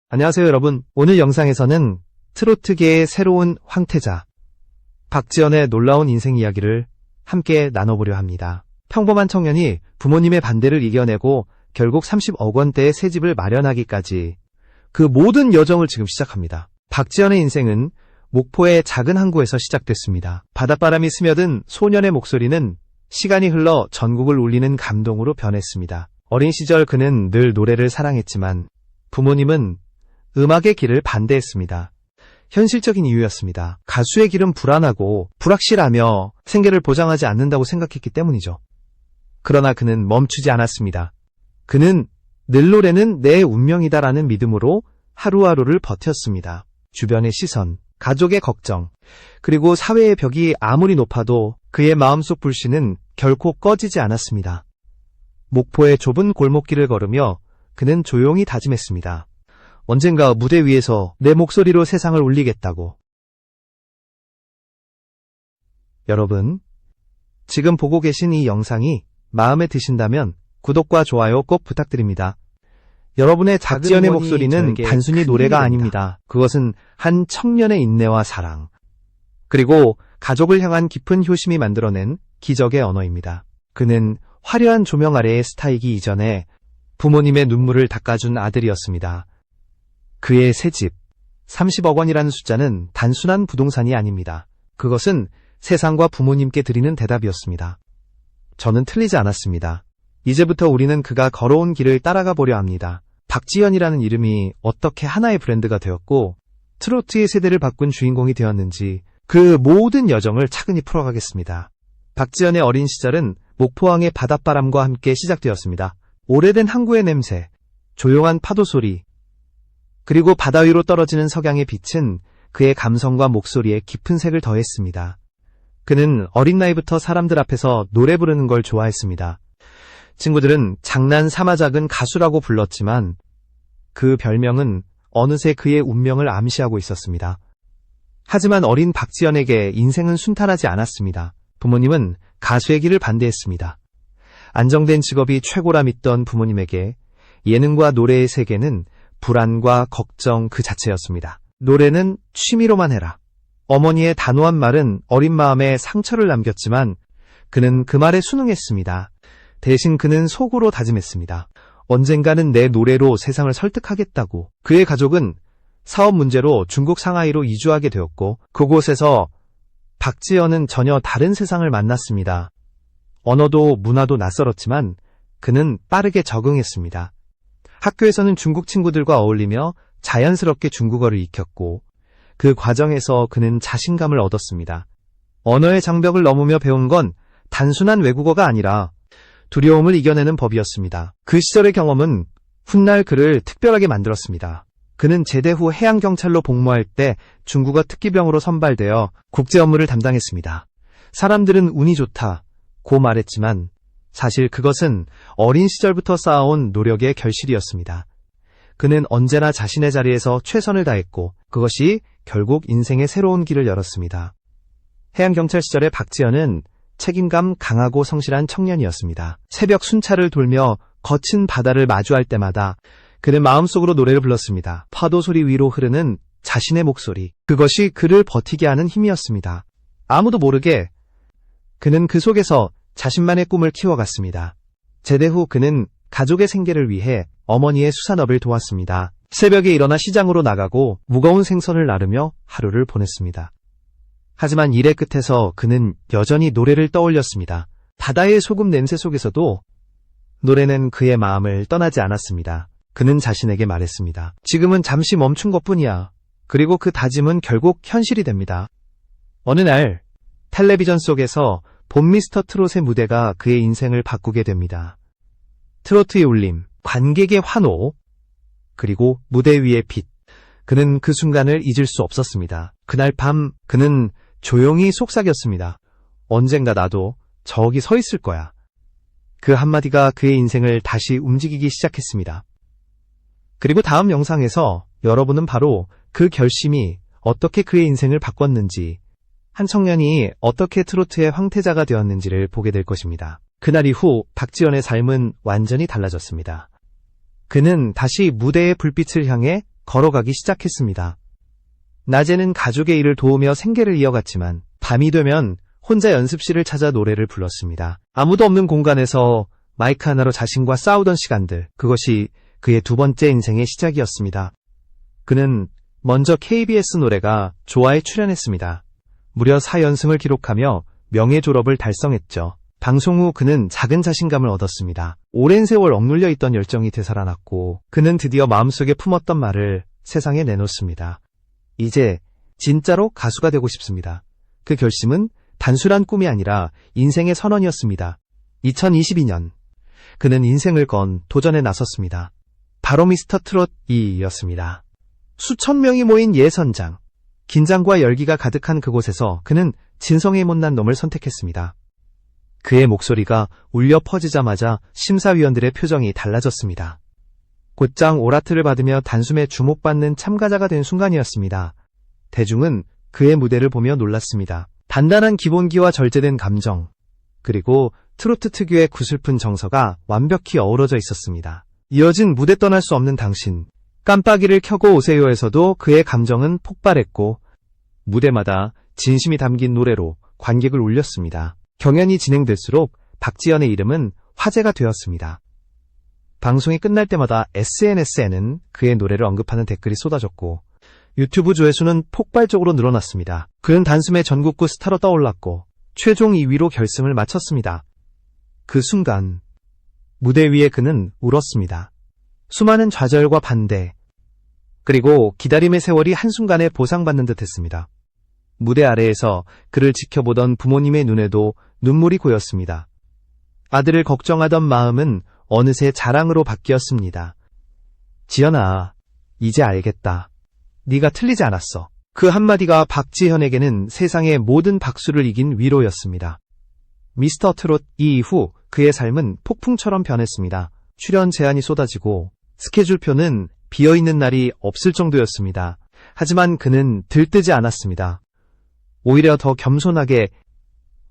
안녕하세요 여러분. 오늘 영상에서는 트로트계의 새로운 황태자 박지연의 놀라운 인생 이야기를 함께 나눠보려 합니다. 평범한 청년이 부모님의 반대를 이겨내고 결국 30억 원대의 새 집을 마련하기까지 그 모든 여정을 지금 시작합니다. 박지연의 인생은 목포의 작은 항구에서 시작됐습니다. 바닷바람이 스며든 소년의 목소리는 시간이 흘러 전국을 울리는 감동으로 변했습니다. 어린 시절 그는 늘 노래를 사랑했지만 부모님은 음악의 길을 반대했습니다. 현실적인 이유였습니다. 가수의 길은 불안하고 불확실하며 생계를 보장하지 않는다고 생각했기 때문이죠. 그러나 그는 멈추지 않았습니다. 그는 늘 노래는 내 운명이다라는 믿음으로 하루하루를 버텼습니다. 주변의 시선, 가족의 걱정, 그리고 사회의 벽이 아무리 높아도 그의 마음속 불씨는 결코 꺼지지 않았습니다. 목포의 좁은 골목길을 걸으며 그는 조용히 다짐했습니다. 언젠가 무대 위에서 내 목소리로 세상을 울리겠다고. 여러분, 지금 보고 계신 이 영상이 마음에 드신다면 구독과 좋아요 꼭 부탁드립니다. 여러분의 박지연의 목소리는 단순히 노래가 아닙니다. 그것은 한 청년의 인내와 사랑, 그리고 가족을 향한 깊은 효심이 만들어낸 기적의 언어입니다. 그는 화려한 조명 아래의 스타이기 이전에 부모님의 눈물을 닦아준 아들이었습니다. 그의 새 집, 30억 원이라는 숫자는 단순한 부동산이 아닙니다. 그것은 세상과 부모님께 드리는 대답이었습니다. 저는 틀리지 않았습니다. 이제부터 우리는 그가 걸어온 길을 따라가 보려 합니다. 박지연이라는 이름이 어떻게 하나의 브랜드가 되었고 트로트의 세대를 바꾼 주인공이 되었는지 그 모든 여정을 차근히 풀어가겠습니다. 박지연의 어린 시절은 목포항의 바닷바람과 함께 시작되었습니다. 오래된 항구의 냄새, 조용한 파도 소리, 그리고 바다 위로 떨어지는 석양의 빛은 그의 감성과 목소리에 깊은 색을 더했습니다. 그는 어린 나이부터 사람들 앞에서 노래 부르는 걸 좋아했습니다. 친구들은 장난 삼아 작은 가수라고 불렀지만 그 별명은 어느새 그의 운명을 암시하고 있었습니다. 하지만 어린 박지연에게 인생은 순탄하지 않았습니다. 부모님은 가수의 길을 반대했습니다. 안정된 직업이 최고라 믿던 부모님에게 예능과 노래의 세계는 불안과 걱정 그 자체였습니다. 노래는 취미로만 해라. 어머니의 단호한 말은 어린 마음에 상처를 남겼지만 그는 그 말에 순응했습니다. 대신 그는 속으로 다짐했습니다. 언젠가는 내 노래로 세상을 설득하겠다고. 그의 가족은 사업 문제로 중국 상하이로 이주하게 되었고 그곳에서 박지연은 전혀 다른 세상을 만났습니다. 언어도 문화도 낯설었지만 그는 빠르게 적응했습니다. 학교에서는 중국 친구들과 어울리며 자연스럽게 중국어를 익혔고 그 과정에서 그는 자신감을 얻었습니다. 언어의 장벽을 넘으며 배운 건 단순한 외국어가 아니라 두려움을 이겨내는 법이었습니다. 그 시절의 경험은 훗날 그를 특별하게 만들었습니다. 그는 제대 후 해양경찰로 복무할 때 중국어 특기병으로 선발되어 국제 업무를 담당했습니다. 사람들은 운이 좋다고 말했지만 사실 그것은 어린 시절부터 쌓아온 노력의 결실이었습니다. 그는 언제나 자신의 자리에서 최선을 다했고 그것이 결국 인생의 새로운 길을 열었습니다. 해양경찰 시절의 박지연은 책임감 강하고 성실한 청년이었습니다. 새벽 순찰을 돌며 거친 바다를 마주할 때마다 그는 마음속으로 노래를 불렀습니다. 파도 소리 위로 흐르는 자신의 목소리. 그것이 그를 버티게 하는 힘이었습니다. 아무도 모르게 그는 그 속에서 자신만의 꿈을 키워갔습니다. 제대 후 그는 가족의 생계를 위해 어머니의 수산업을 도왔습니다. 새벽에 일어나 시장으로 나가고 무거운 생선을 나르며 하루를 보냈습니다. 하지만 일의 끝에서 그는 여전히 노래를 떠올렸습니다. 바다의 소금 냄새 속에서도 노래는 그의 마음을 떠나지 않았습니다. 그는 자신에게 말했습니다. 지금은 잠시 멈춘 것뿐이야. 그리고 그 다짐은 결국 현실이 됩니다. 어느 날 텔레비전 속에서 본 미스터 트롯의 무대가 그의 인생을 바꾸게 됩니다. 트로트의 울림, 관객의 환호, 그리고 무대 위의 빛. 그는 그 순간을 잊을 수 없었습니다. 그날 밤 그는 조용히 속삭였습니다. 언젠가 나도 저기 서 있을 거야. 그 한마디가 그의 인생을 다시 움직이기 시작했습니다. 그리고 다음 영상에서 여러분은 바로 그 결심이 어떻게 그의 인생을 바꿨는지, 한 청년이 어떻게 트로트의 황태자가 되었는지를 보게 될 것입니다. 그날 이후 박지연의 삶은 완전히 달라졌습니다. 그는 다시 무대의 불빛을 향해 걸어가기 시작했습니다. 낮에는 가족의 일을 도우며 생계를 이어갔지만 밤이 되면 혼자 연습실을 찾아 노래를 불렀습니다. 아무도 없는 공간에서 마이크 하나로 자신과 싸우던 시간들, 그것이 그의 두 번째 인생의 시작이었습니다. 그는 먼저 KBS 노래가 좋아에 출연했습니다. 무려 4연승을 기록하며 명예 졸업을 달성했죠. 방송 후 그는 작은 자신감을 얻었습니다. 오랜 세월 억눌려 있던 열정이 되살아났고 그는 드디어 마음속에 품었던 말을 세상에 내놓습니다. 이제 진짜로 가수가 되고 싶습니다. 그 결심은 단순한 꿈이 아니라 인생의 선언이었습니다. 2022년 그는 인생을 건 도전에 나섰습니다. 바로 미스터 트롯 2였습니다. 수천 명이 모인 예선장, 긴장과 열기가 가득한 그곳에서 그는 진성의 못난 놈을 선택했습니다. 그의 목소리가 울려 퍼지자마자 심사위원들의 표정이 달라졌습니다. 곧장 오라트를 받으며 단숨에 주목받는 참가자가 된 순간이었습니다. 대중은 그의 무대를 보며 놀랐습니다. 단단한 기본기와 절제된 감정, 그리고 트로트 특유의 구슬픈 정서가 완벽히 어우러져 있었습니다. 이어진 무대 떠날 수 없는 당신, 깜빡이를 켜고 오세요에서도 그의 감정은 폭발했고 무대마다 진심이 담긴 노래로 관객을 울렸습니다. 경연이 진행될수록 박지연의 이름은 화제가 되었습니다. 방송이 끝날 때마다 SNS에는 그의 노래를 언급하는 댓글이 쏟아졌고 유튜브 조회수는 폭발적으로 늘어났습니다. 그는 단숨에 전국구 스타로 떠올랐고 최종 2위로 결승을 마쳤습니다. 그 순간 무대 위에 그는 울었습니다. 수많은 좌절과 반대, 그리고 기다림의 세월이 한순간에 보상받는 듯 했습니다. 무대 아래에서 그를 지켜보던 부모님의 눈에도 눈물이 고였습니다. 아들을 걱정하던 마음은 어느새 자랑으로 바뀌었습니다. 지연아, 이제 알겠다. 네가 틀리지 않았어. 그 한마디가 박지현에게는 세상의 모든 박수를 이긴 위로였습니다. 미스터 트롯 2 이후 그의 삶은 폭풍처럼 변했습니다. 출연 제안이 쏟아지고 스케줄표는 비어있는 날이 없을 정도였습니다. 하지만 그는 들뜨지 않았습니다. 오히려 더 겸손하게,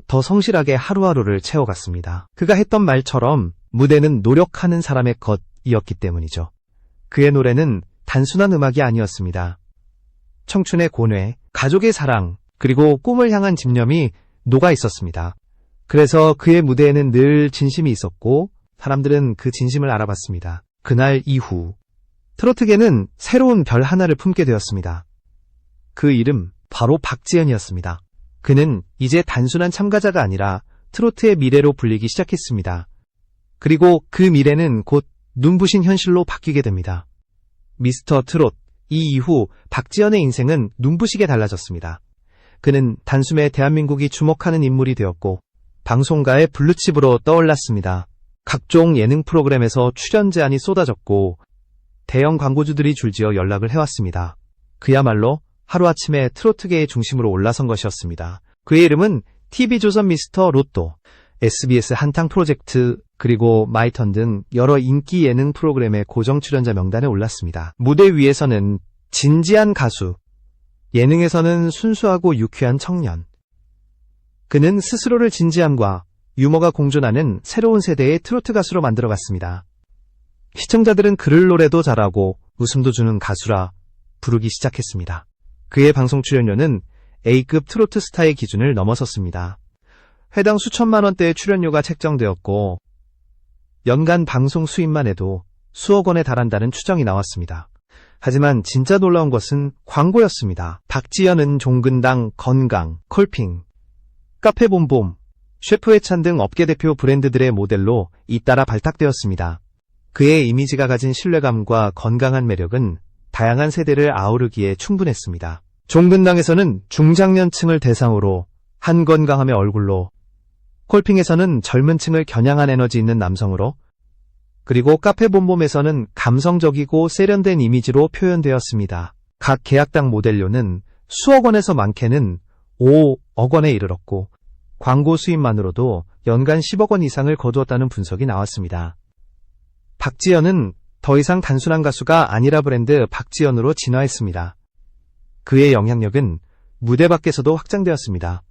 더 성실하게 하루하루를 채워갔습니다. 그가 했던 말처럼 무대는 노력하는 사람의 것이었기 때문이죠. 그의 노래는 단순한 음악이 아니었습니다. 청춘의 고뇌, 가족의 사랑, 그리고 꿈을 향한 집념이 녹아 있었습니다. 그래서 그의 무대에는 늘 진심이 있었고 사람들은 그 진심을 알아봤습니다. 그날 이후 트로트계는 새로운 별 하나를 품게 되었습니다. 그 이름 바로 박지현이었습니다. 그는 이제 단순한 참가자가 아니라 트로트의 미래로 불리기 시작했습니다. 그리고 그 미래는 곧 눈부신 현실로 바뀌게 됩니다. 미스터 트롯 이 이후 박지현의 인생은 눈부시게 달라졌습니다. 그는 단숨에 대한민국이 주목하는 인물이 되었고 방송가의 블루칩으로 떠올랐습니다. 각종 예능 프로그램에서 출연 제안이 쏟아졌고 대형 광고주들이 줄지어 연락을 해왔습니다. 그야말로 하루아침에 트로트계의 중심으로 올라선 것이었습니다. 그의 이름은 TV조선 미스터 로또, SBS 한탕 프로젝트, 그리고 마이턴 등 여러 인기 예능 프로그램의 고정 출연자 명단에 올랐습니다. 무대 위에서는 진지한 가수, 예능에서는 순수하고 유쾌한 청년. 그는 스스로를 진지함과 유머가 공존하는 새로운 세대의 트로트 가수로 만들어갔습니다. 시청자들은 그를 노래도 잘하고 웃음도 주는 가수라 부르기 시작했습니다. 그의 방송 출연료는 A급 트로트 스타의 기준을 넘어섰습니다. 회당 수천만 원대의 출연료가 책정되었고 연간 방송 수입만 해도 수억 원에 달한다는 추정이 나왔습니다. 하지만 진짜 놀라운 것은 광고였습니다. 박지현은 종근당, 건강, 콜핑, 카페봄봄, 셰프회찬 등 업계 대표 브랜드들의 모델로 잇따라 발탁되었습니다. 그의 이미지가 가진 신뢰감과 건강한 매력은 다양한 세대를 아우르기에 충분했습니다. 종근당에서는 중장년층을 대상으로 한건강함의 얼굴로, 콜핑에서는 젊은 층을 겨냥한 에너지 있는 남성으로, 그리고 카페봄봄에서는 감성적이고 세련된 이미지로 표현되었습니다. 각 계약당 모델료는 수억 원에서 많게는 5억 원에 이르렀고 광고 수입만으로도 연간 10억 원 이상을 거두었다는 분석이 나왔습니다. 박지현은 더 이상 단순한 가수가 아니라 브랜드 박지현으로 진화했습니다. 그의 영향력은 무대 밖에서도 확장되었습니다.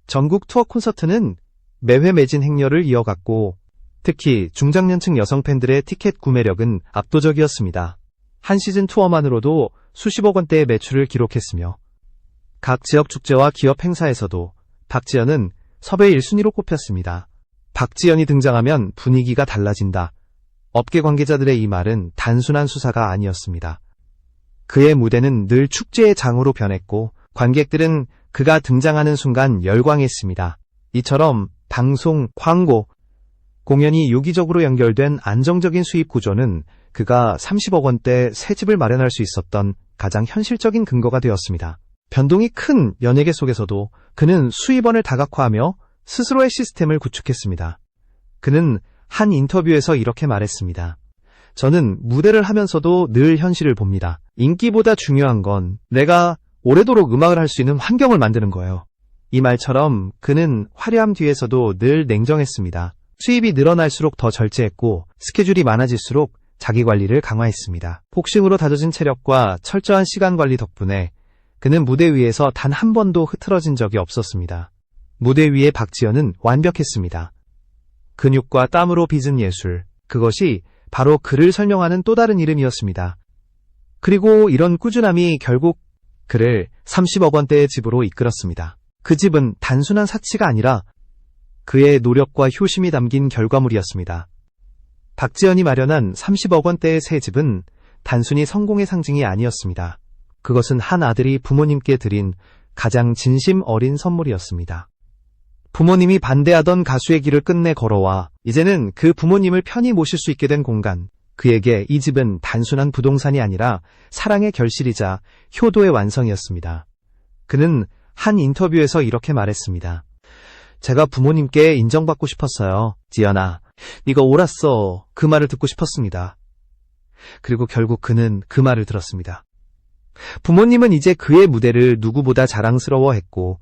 전국 투어 콘서트는 매회 매진 행렬을 이어갔고 특히 중장년층 여성 팬들의 티켓 구매력은 압도적이었습니다. 한 시즌 투어만으로도 수십억 원대의 매출을 기록했으며 각 지역 축제와 기업 행사에서도 박지현은 섭외 1순위로 꼽혔습니다. 박지현이 등장하면 분위기가 달라진다. 업계 관계자들의 이 말은 단순한 수사가 아니었습니다. 그의 무대는 늘 축제의 장으로 변했고 관객들은 그가 등장하는 순간 열광했습니다. 이처럼 방송, 광고, 공연이 유기적으로 연결된 안정적인 수입 구조는 그가 30억 원대 새 집을 마련할 수 있었던 가장 현실적인 근거가 되었습니다. 변동이 큰 연예계 속에서도 그는 수입원을 다각화하며 스스로의 시스템을 구축했습니다. 그는 한 인터뷰에서 이렇게 말했습니다. 저는 무대를 하면서도 늘 현실을 봅니다. 인기보다 중요한 건 내가 오래도록 음악을 할 수 있는 환경을 만드는 거예요. 이 말처럼 그는 화려함 뒤에서도 늘 냉정했습니다. 수입이 늘어날수록 더 절제했고 스케줄이 많아질수록 자기 관리를 강화했습니다. 복싱으로 다져진 체력과 철저한 시간 관리 덕분에 그는 무대 위에서 단 한 번도 흐트러진 적이 없었습니다. 무대 위의 박지현은 완벽했습니다. 근육과 땀으로 빚은 예술, 그것이 바로 그를 설명하는 또 다른 이름이었습니다. 그리고 이런 꾸준함이 결국 그를 30억 원대의 집으로 이끌었습니다. 그 집은 단순한 사치가 아니라 그의 노력과 효심이 담긴 결과물이었습니다. 박지현이 마련한 30억 원대의 새 집은 단순히 성공의 상징이 아니었습니다. 그것은 한 아들이 부모님께 드린 가장 진심 어린 선물이었습니다. 부모님이 반대하던 가수의 길을 끝내 걸어와 이제는 그 부모님을 편히 모실 수 있게 된 공간. 그에게 이 집은 단순한 부동산이 아니라 사랑의 결실이자 효도의 완성이었습니다. 그는 한 인터뷰에서 이렇게 말했습니다. 제가 부모님께 인정받고 싶었어요. 지연아, 네가 옳았어. 그 말을 듣고 싶었습니다. 그리고 결국 그는 그 말을 들었습니다. 부모님은 이제 그의 무대를 누구보다 자랑스러워했고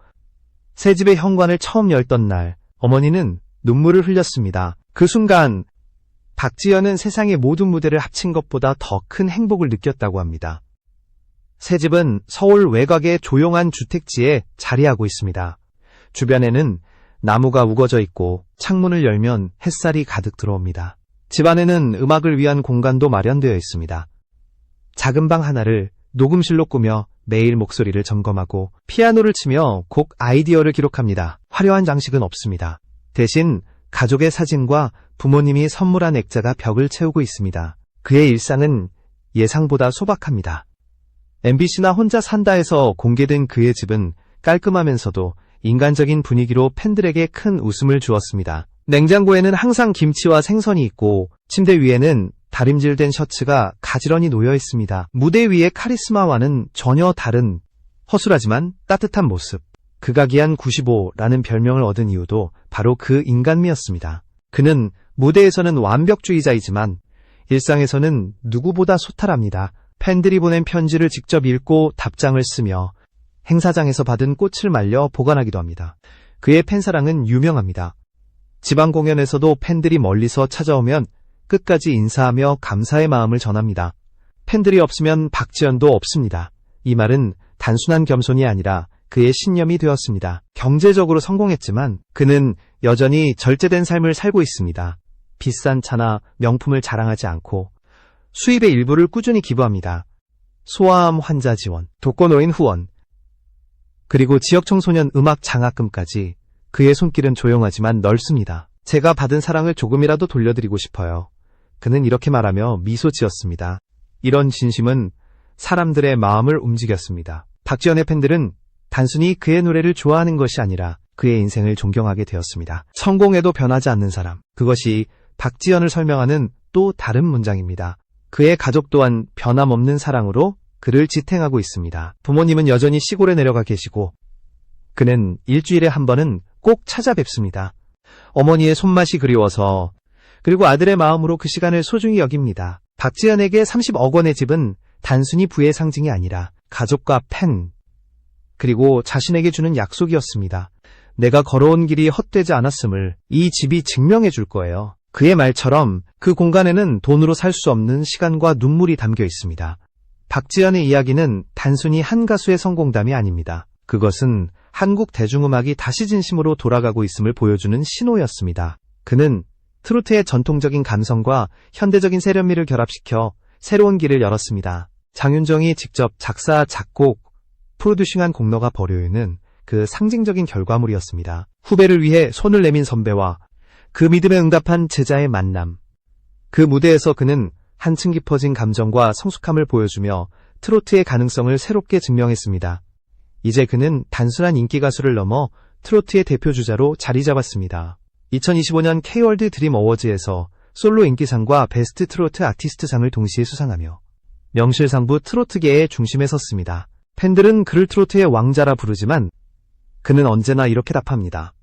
새 집의 현관을 처음 열던 날 어머니는 눈물을 흘렸습니다. 그 순간 박지현은 세상의 모든 무대를 합친 것보다 더 큰 행복을 느꼈다고 합니다. 새 집은 서울 외곽의 조용한 주택지에 자리하고 있습니다. 주변에는 나무가 우거져 있고 창문을 열면 햇살이 가득 들어옵니다. 집 안에는 음악을 위한 공간도 마련되어 있습니다. 작은 방 하나를 녹음실로 꾸며 매일 목소리를 점검하고 피아노를 치며 곡 아이디어를 기록합니다. 화려한 장식은 없습니다. 대신 가족의 사진과 부모님이 선물한 액자가 벽을 채우고 있습니다. 그의 일상은 예상보다 소박합니다. MBC나 혼자 산다에서 공개된 그의 집은 깔끔하면서도 인간적인 분위기로 팬들에게 큰 웃음을 주었습니다. 냉장고에는 항상 김치와 생선이 있고 침대 위에는 다림질된 셔츠가 가지런히 놓여 있습니다. 무대 위의 카리스마와는 전혀 다른 허술하지만 따뜻한 모습. 그가 기한 95라는 별명을 얻은 이유도 바로 그 인간미였습니다. 그는 무대에서는 완벽주의자이지만 일상에서는 누구보다 소탈합니다. 팬들이 보낸 편지를 직접 읽고 답장을 쓰며 행사장에서 받은 꽃을 말려 보관하기도 합니다. 그의 팬사랑은 유명합니다. 지방 공연에서도 팬들이 멀리서 찾아오면 끝까지 인사하며 감사의 마음을 전합니다. 팬들이 없으면 박지현도 없습니다. 이 말은 단순한 겸손이 아니라 그의 신념이 되었습니다. 경제적으로 성공했지만 그는 여전히 절제된 삶을 살고 있습니다. 비싼 차나 명품을 자랑하지 않고 수입의 일부를 꾸준히 기부합니다. 소아암 환자 지원, 독거노인 후원, 그리고 지역 청소년 음악 장학금까지 그의 손길은 조용하지만 넓습니다. 제가 받은 사랑을 조금이라도 돌려드리고 싶어요. 그는 이렇게 말하며 미소 지었습니다. 이런 진심은 사람들의 마음을 움직였습니다. 박지현의 팬들은 단순히 그의 노래를 좋아하는 것이 아니라 그의 인생을 존경하게 되었습니다. 성공해도 변하지 않는 사람. 그것이 박지현을 설명하는 또 다른 문장입니다. 그의 가족 또한 변함없는 사랑으로 그를 지탱하고 있습니다. 부모님은 여전히 시골에 내려가 계시고 그는 일주일에 한 번은 꼭 찾아뵙습니다. 어머니의 손맛이 그리워서 그리고 아들의 마음으로 그 시간을 소중히 여깁니다. 박지현에게 30억 원의 집은 단순히 부의 상징이 아니라 가족과 팬 그리고 자신에게 주는 약속이었습니다. 내가 걸어온 길이 헛되지 않았음을 이 집이 증명해 줄 거예요. 그의 말처럼 그 공간에는 돈으로 살 수 없는 시간과 눈물이 담겨 있습니다. 박지현의 이야기는 단순히 한 가수의 성공담이 아닙니다. 그것은 한국 대중음악이 다시 진심으로 돌아가고 있음을 보여주는 신호였습니다. 그는 트로트의 전통적인 감성과 현대적인 세련미를 결합시켜 새로운 길을 열었습니다. 장윤정이 직접 작사, 작곡, 프로듀싱한 공로가 버려요는 그 상징적인 결과물이었습니다. 후배를 위해 손을 내민 선배와 그 믿음에 응답한 제자의 만남. 그 무대에서 그는 한층 깊어진 감정과 성숙함을 보여주며 트로트의 가능성을 새롭게 증명했습니다. 이제 그는 단순한 인기 가수를 넘어 트로트의 대표주자로 자리 잡았습니다. 2025년 K월드 드림 어워즈에서 솔로 인기상과 베스트 트로트 아티스트상을 동시에 수상하며 명실상부 트로트계의 중심에 섰습니다. 팬들은 그를 트로트의 왕자라 부르지만 그는 언제나 이렇게 답합니다.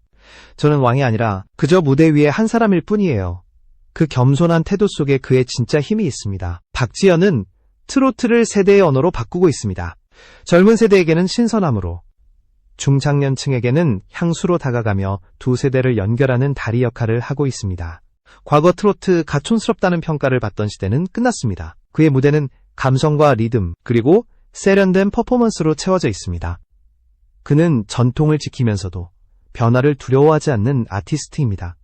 저는 왕이 아니라 그저 무대 위의 한 사람일 뿐이에요. 그 겸손한 태도 속에 그의 진짜 힘이 있습니다. 박지현은 트로트를 세대의 언어로 바꾸고 있습니다. 젊은 세대에게는 신선함으로, 중장년층에게는 향수로 다가가며 두 세대를 연결하는 다리 역할을 하고 있습니다. 과거 트로트 가촌스럽다는 평가를 받던 시대는 끝났습니다. 그의 무대는 감성과 리듬, 그리고 세련된 퍼포먼스로 채워져 있습니다. 그는 전통을 지키면서도 변화를 두려워하지 않는 아티스트입니다.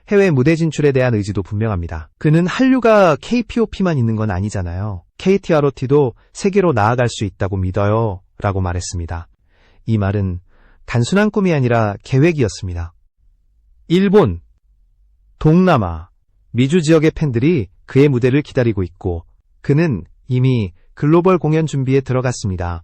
해외 무대 진출에 대한 의지도 분명합니다. 그는 한류가 KPOP만 있는 건 아니잖아요. KTROT도 세계로 나아갈 수 있다고 믿어요 라고 말했습니다. 이 말은 단순한 꿈이 아니라 계획이었습니다. 일본, 동남아, 미주 지역의 팬들이 그의 무대를 기다리고 있고 그는 이미 글로벌 공연 준비에 들어갔습니다.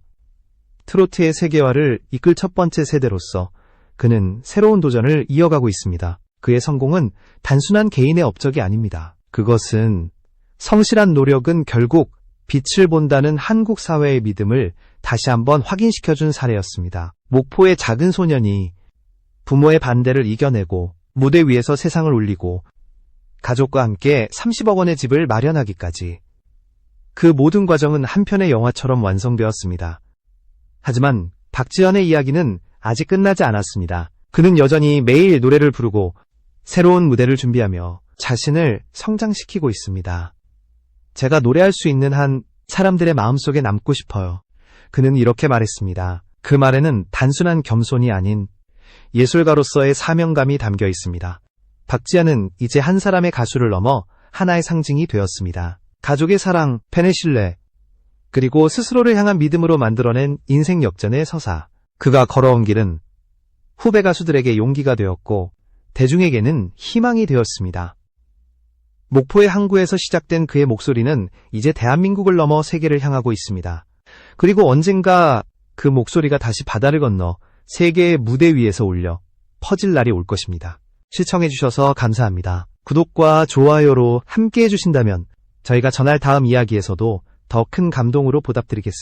트로트의 세계화를 이끌 첫 번째 세대로서 그는 새로운 도전을 이어가고 있습니다. 그의 성공은 단순한 개인의 업적이 아닙니다. 그것은 성실한 노력은 결국 빛을 본다는 한국 사회의 믿음을 다시 한번 확인시켜준 사례였습니다. 목포의 작은 소년이 부모의 반대를 이겨내고 무대 위에서 세상을 울리고 가족과 함께 30억 원의 집을 마련하기까지 그 모든 과정은 한 편의 영화처럼 완성되었습니다. 하지만 박지현의 이야기는 아직 끝나지 않았습니다. 그는 여전히 매일 노래를 부르고 새로운 무대를 준비하며 자신을 성장시키고 있습니다. 제가 노래할 수 있는 한 사람들의 마음속에 남고 싶어요. 그는 이렇게 말했습니다. 그 말에는 단순한 겸손이 아닌 예술가로서의 사명감이 담겨 있습니다. 박지현은 이제 한 사람의 가수를 넘어 하나의 상징이 되었습니다. 가족의 사랑, 팬의 신뢰, 그리고 스스로를 향한 믿음으로 만들어낸 인생 역전의 서사. 그가 걸어온 길은 후배 가수들에게 용기가 되었고 대중에게는 희망이 되었습니다. 목포의 항구에서 시작된 그의 목소리는 이제 대한민국을 넘어 세계를 향하고 있습니다. 그리고 언젠가 그 목소리가 다시 바다를 건너 세계의 무대 위에서 울려 퍼질 날이 올 것입니다. 시청해주셔서 감사합니다. 구독과 좋아요로 함께 해주신다면 저희가 전할 다음 이야기에서도 더 큰 감동으로 보답드리겠습니다.